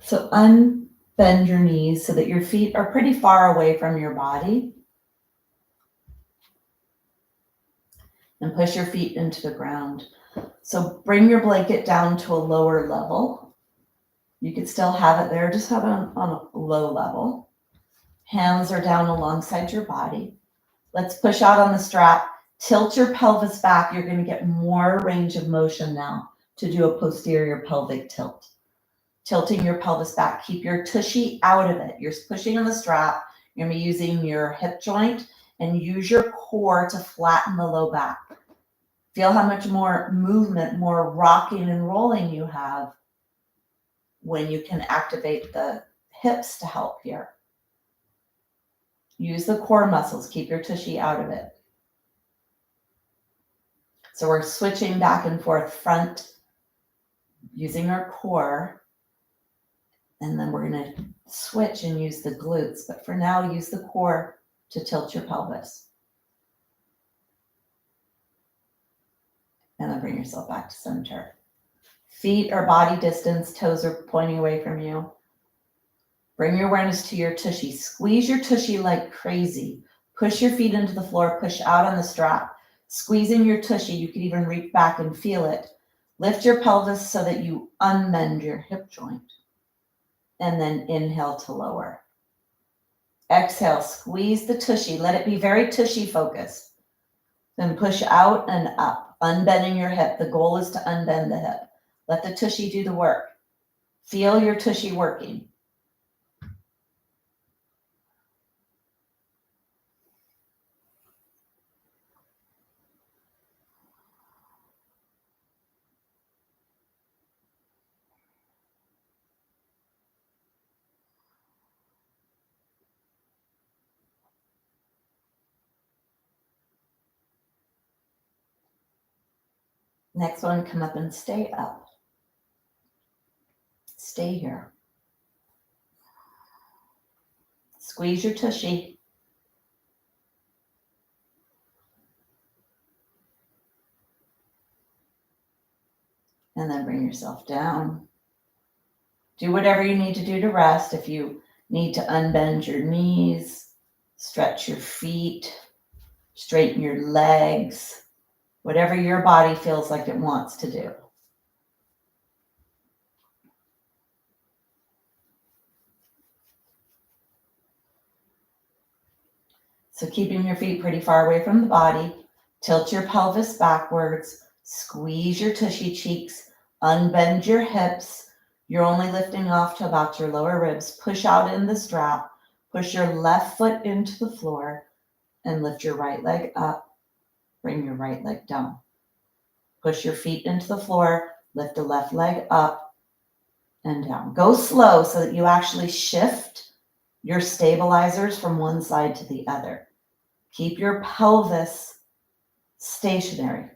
Speaker 2: So unbend your knees so that your feet are pretty far away from your body. And push your feet into the ground. So bring your blanket down to a lower level. You could still have it there, just have it on a low level. Hands are down alongside your body. Let's push out on the strap. Tilt your pelvis back. You're going to get more range of motion now to do a posterior pelvic tilt. Tilting your pelvis back. Keep your tushy out of it. You're pushing on the strap. You're going to be using your hip joint and use your core to flatten the low back. Feel how much more movement, more rocking and rolling you have when you can activate the hips to help here. Use the core muscles. Keep your tushy out of it. So we're switching back and forth, front, using our core. And then we're going to switch and use the glutes. But for now, use the core to tilt your pelvis. And then bring yourself back to center. Feet are body distance, toes are pointing away from you. Bring your awareness to your tushy. Squeeze your tushy like crazy. Push your feet into the floor, push out on the strap. Squeezing your tushy, you could even reach back and feel it. Lift your pelvis so that you unbend your hip joint. And then inhale to lower. Exhale, squeeze the tushy. Let it be very tushy focused. Then push out and up, unbending your hip. The goal is to unbend the hip. Let the tushy do the work. Feel your tushy working. Next one, come up and stay up. Stay here. Squeeze your tushy. And then bring yourself down. Do whatever you need to do to rest. If you need to unbend your knees, stretch your feet, straighten your legs, whatever your body feels like it wants to do. So keeping your feet pretty far away from the body, tilt your pelvis backwards, squeeze your tushy cheeks, unbend your hips. You're only lifting off to about your lower ribs. Push out in the strap, push your left foot into the floor, and lift your right leg up. Bring your right leg down. Push your feet into the floor, lift the left leg up and down. Go slow so that you actually shift your stabilizers from one side to the other. Keep your pelvis stationary.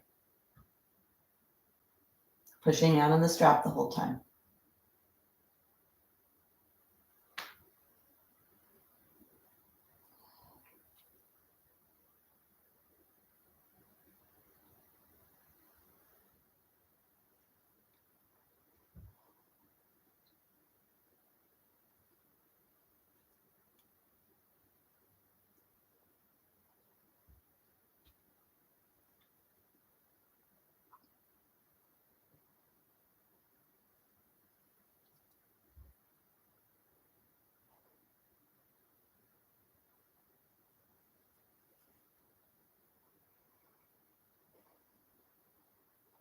Speaker 2: Pushing out on the strap the whole time.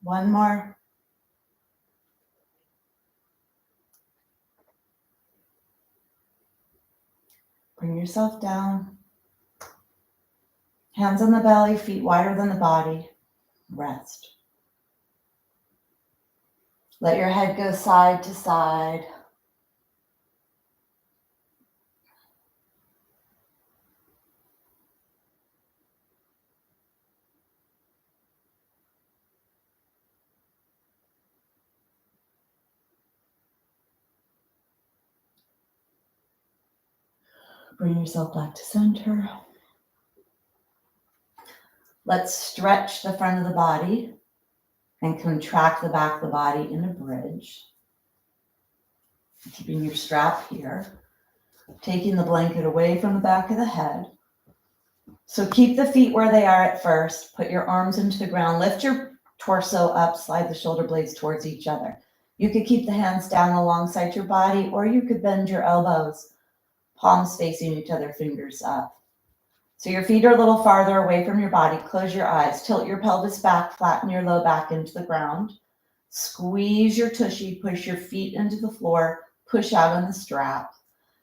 Speaker 2: One more. Bring yourself down. Hands on the belly, feet wider than the body. Rest. Let your head go side to side. Bring yourself back to center. Let's stretch the front of the body and contract the back of the body in a bridge. Keeping your strap here. Taking the blanket away from the back of the head. So keep the feet where they are at first. Put your arms into the ground. Lift your torso up. Slide the shoulder blades towards each other. You could keep the hands down alongside your body, or you could bend your elbows, palms facing each other, fingers up. So your feet are a little farther away from your body. Close your eyes. Tilt your pelvis back. Flatten your low back into the ground. Squeeze your tushy. Push your feet into the floor. Push out on the strap.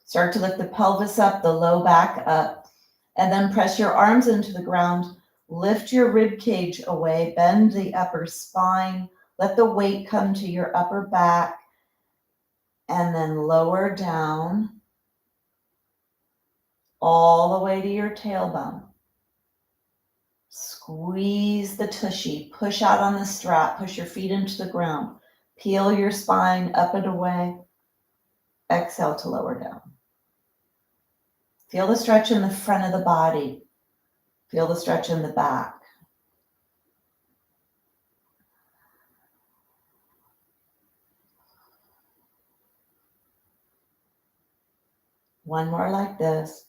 Speaker 2: Start to lift the pelvis up, the low back up, and then press your arms into the ground. Lift your rib cage away. Bend the upper spine. Let the weight come to your upper back, and then lower down all the way to your tailbone. Squeeze the tushy. Push out on the strap. Push your feet into the ground. Peel your spine up and away. Exhale to lower down. Feel the stretch in the front of the body. Feel the stretch in the back. One more like this.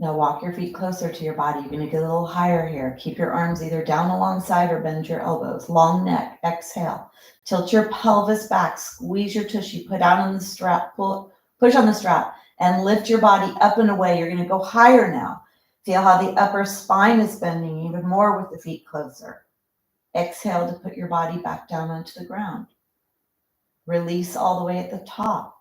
Speaker 2: Now walk your feet closer to your body. You're going to get a little higher here. Keep your arms either down alongside or bend your elbows. Long neck. Exhale. Tilt your pelvis back. Squeeze your tushy. Put out on the strap. Push on the strap and lift your body up and away. You're going to go higher now. Feel how the upper spine is bending even more with the feet closer. Exhale to put your body back down onto the ground. Release all the way at the top.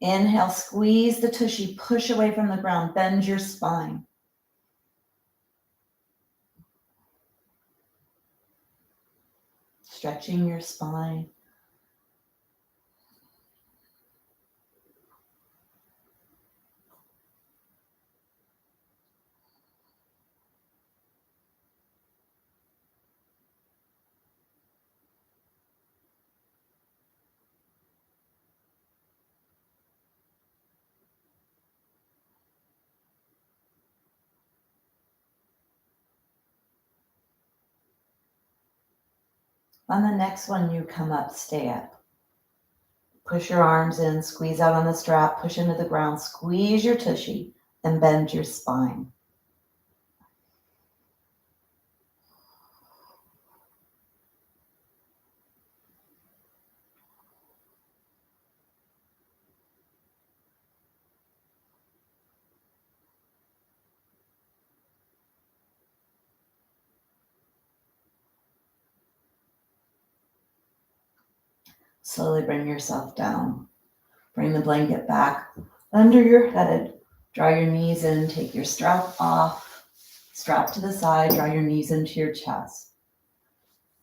Speaker 2: Inhale, squeeze the tushy, push away from the ground, bend your spine. Stretching your spine. On the next one, you come up, stay up. Push your arms in, squeeze out on the strap, push into the ground, squeeze your tushy, and bend your spine. Slowly bring yourself down. Bring the blanket back under your head. Draw your knees in, take your strap off. Strap to the side, draw your knees into your chest.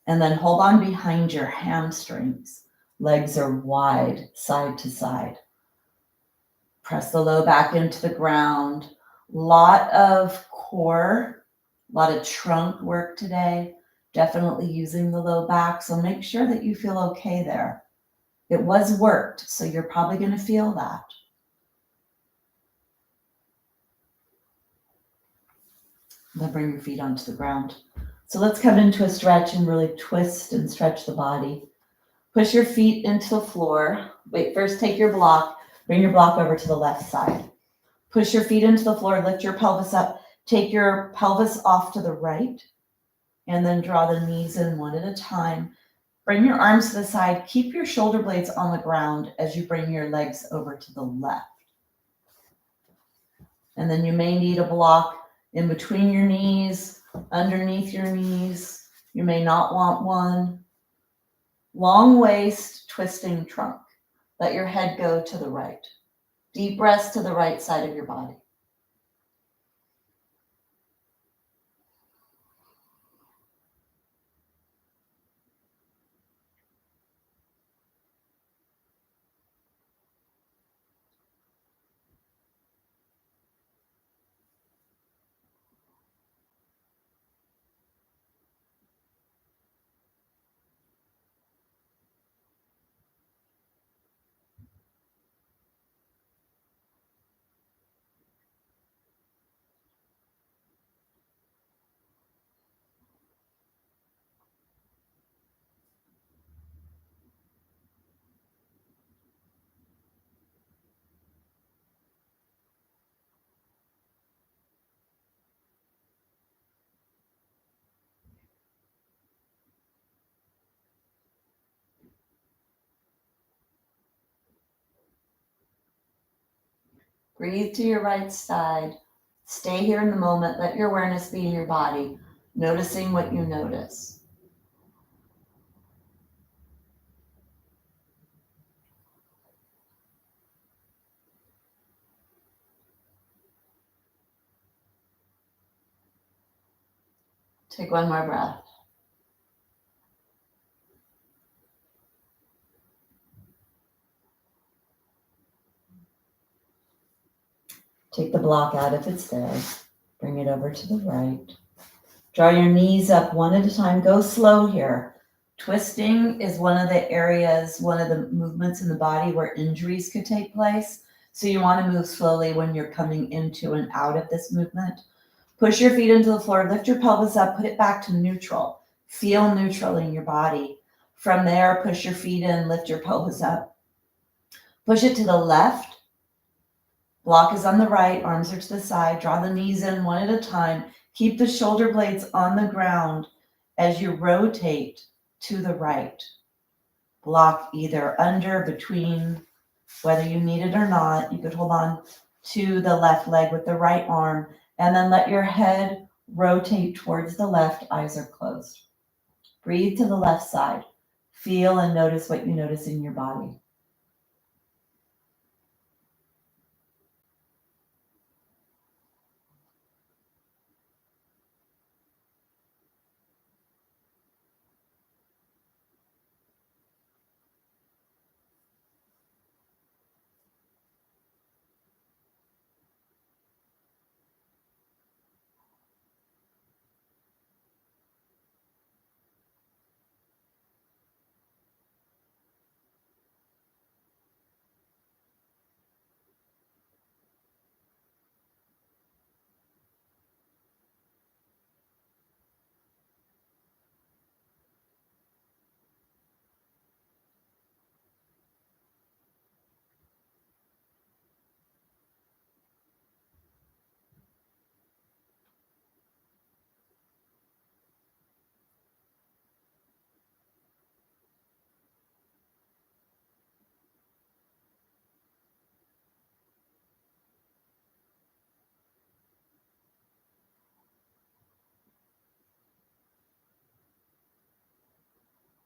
Speaker 2: And then hold on behind your hamstrings. Legs are wide, side to side. Press the low back into the ground. Lot of core, lot of trunk work today. Definitely using the low back, so make sure that you feel okay there. It was worked, so you're probably going to feel that. Then bring your feet onto the ground. So let's come into a stretch and really twist and stretch the body. Push your feet into the floor. Wait, first take your block. Bring your block over to the left side. Push your feet into the floor. Lift your pelvis up. Take your pelvis off to the right. And then draw the knees in one at a time. Bring your arms to the side. Keep your shoulder blades on the ground as you bring your legs over to the left. And then you may need a block in between your knees, underneath your knees. You may not want one. Long waist, twisting trunk. Let your head go to the right. Deep breaths to the right side of your body. Breathe to your right side. Stay here in the moment. Let your awareness be in your body, noticing what you notice. Take one more breath. Take the block out if it's there. Bring it over to the right. Draw your knees up one at a time. Go slow here. Twisting is one of the areas, one of the movements in the body where injuries could take place. So you want to move slowly when you're coming into and out of this movement. Push your feet into the floor, lift your pelvis up, put it back to neutral. Feel neutral in your body. From there, push your feet in, lift your pelvis up. Push it to the left. Block is on the right, arms are to the side. Draw the knees in one at a time. Keep the shoulder blades on the ground as you rotate to the right. Block either under, between, whether you need it or not. You could hold on to the left leg with the right arm, and then let your head rotate towards the left, eyes are closed. Breathe to the left side. Feel and notice what you notice in your body.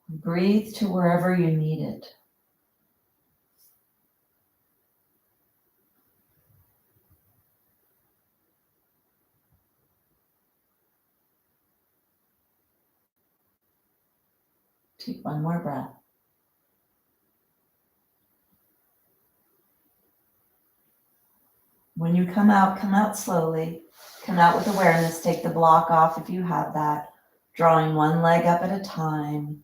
Speaker 2: Breathe to wherever you need it. Take one more breath. When you come out slowly. Come out with awareness. Take the block off if you have that. Drawing one leg up at a time.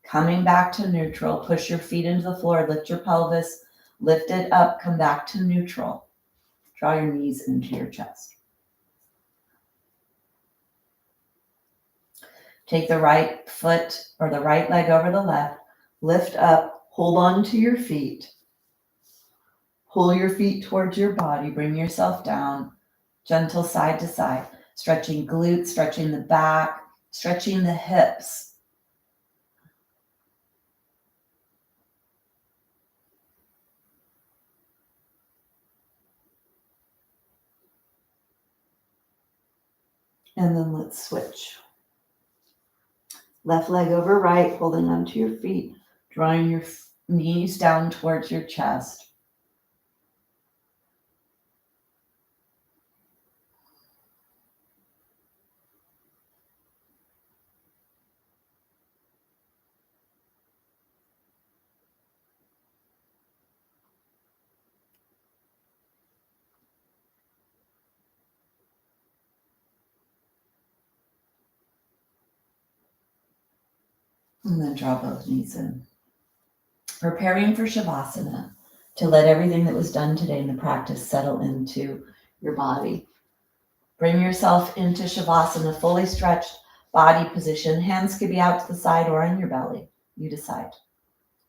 Speaker 2: Coming back to neutral. Push your feet into the floor. Lift your pelvis. Lift it up. Come back to neutral. Draw your knees into your chest. Take the right foot or the right leg over the left. Lift up. Hold on to your feet. Pull your feet towards your body. Bring yourself down. Gentle side to side. Stretching glutes, stretching the back, stretching the hips. And then let's switch. Left leg over right, holding onto your feet, drawing your knees down towards your chest. And then draw both knees in. Preparing for Shavasana, to let everything that was done today in the practice settle into your body. Bring yourself into Shavasana, fully stretched body position. Hands could be out to the side or on your belly. You decide.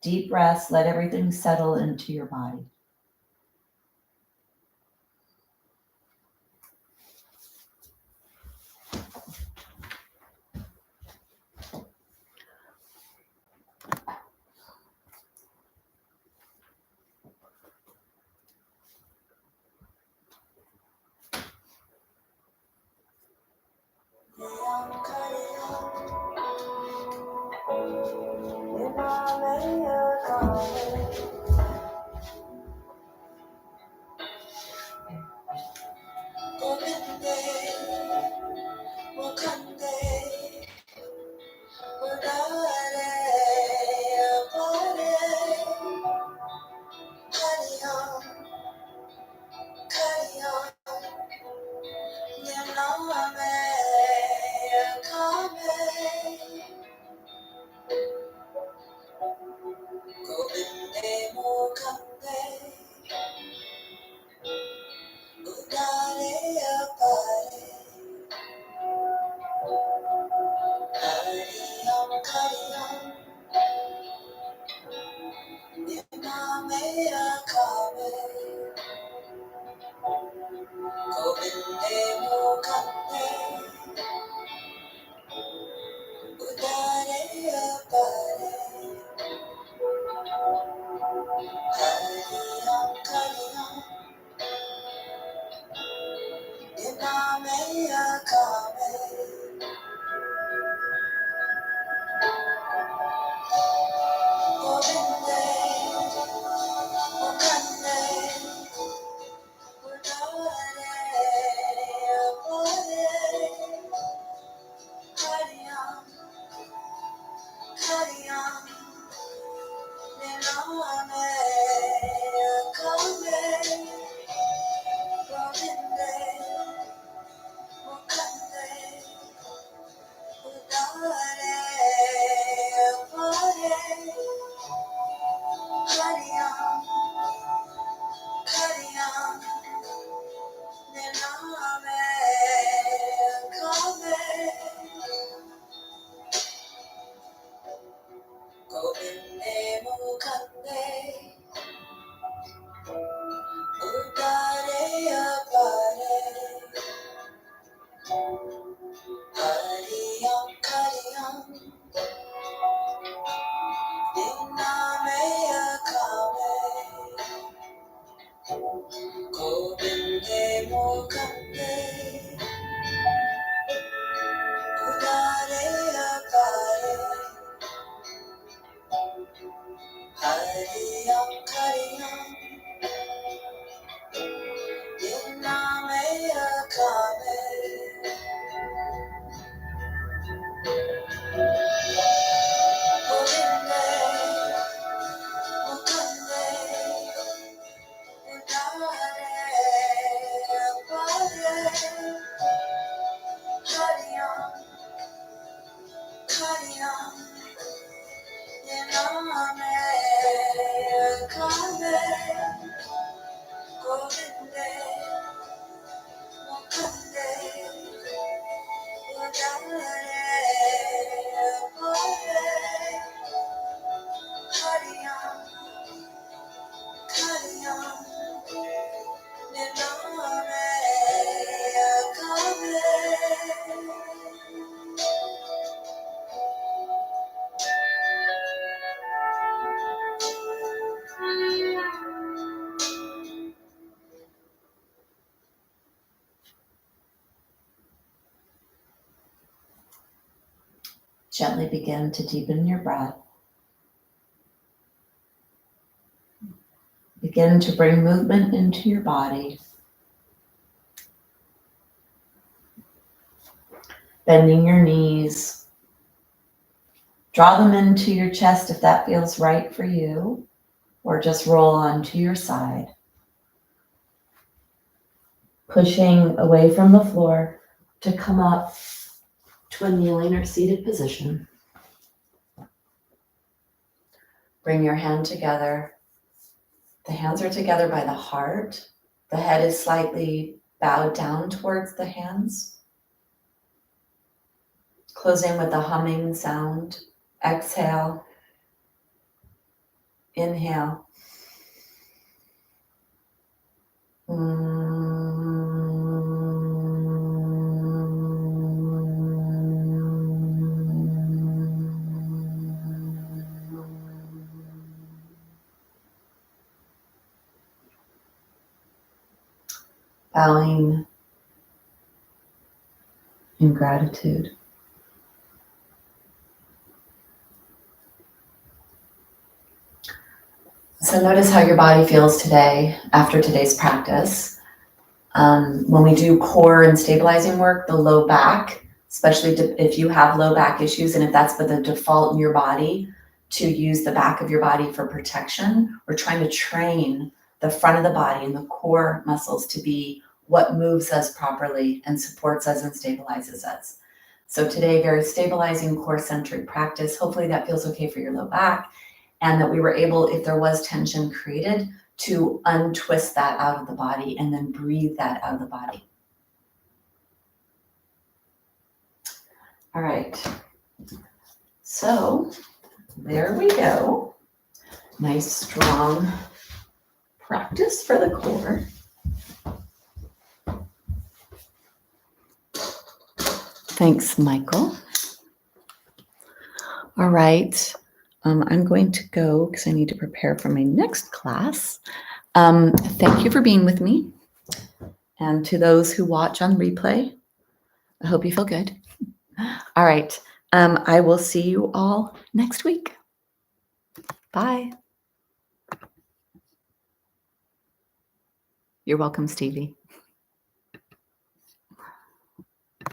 Speaker 2: Deep breaths, let everything settle into your body. Gently begin to deepen your breath. Begin to bring movement into your body. Bending your knees. Draw them into your chest if that feels right for you, or just roll onto your side. Pushing away from the floor to come up to a kneeling or seated position. Bring your hand together. The hands are together by the heart. The head is slightly bowed down towards the hands. Closing with a humming sound. Exhale. Inhale. Bowing in gratitude. So notice how your body feels today after today's practice. When we do core and stabilizing work, the low back, especially if you have low back issues and if that's the default in your body to use the back of your body for protection, we're trying to train the front of the body and the core muscles to be what moves us properly and supports us and stabilizes us. So today, very stabilizing core-centric practice. Hopefully that feels okay for your low back.
Speaker 1: and that we were able, if there was tension created, to untwist that out of the body and then breathe that out of the body. All right. So there we go. Nice, strong practice for the core. Thanks, Michael. All right. I'm going to go because I need to prepare for my next class. Thank you for being with me. And to those who watch on replay, I hope you feel good. All right. I will see you all next week. Bye. You're welcome, Stevie.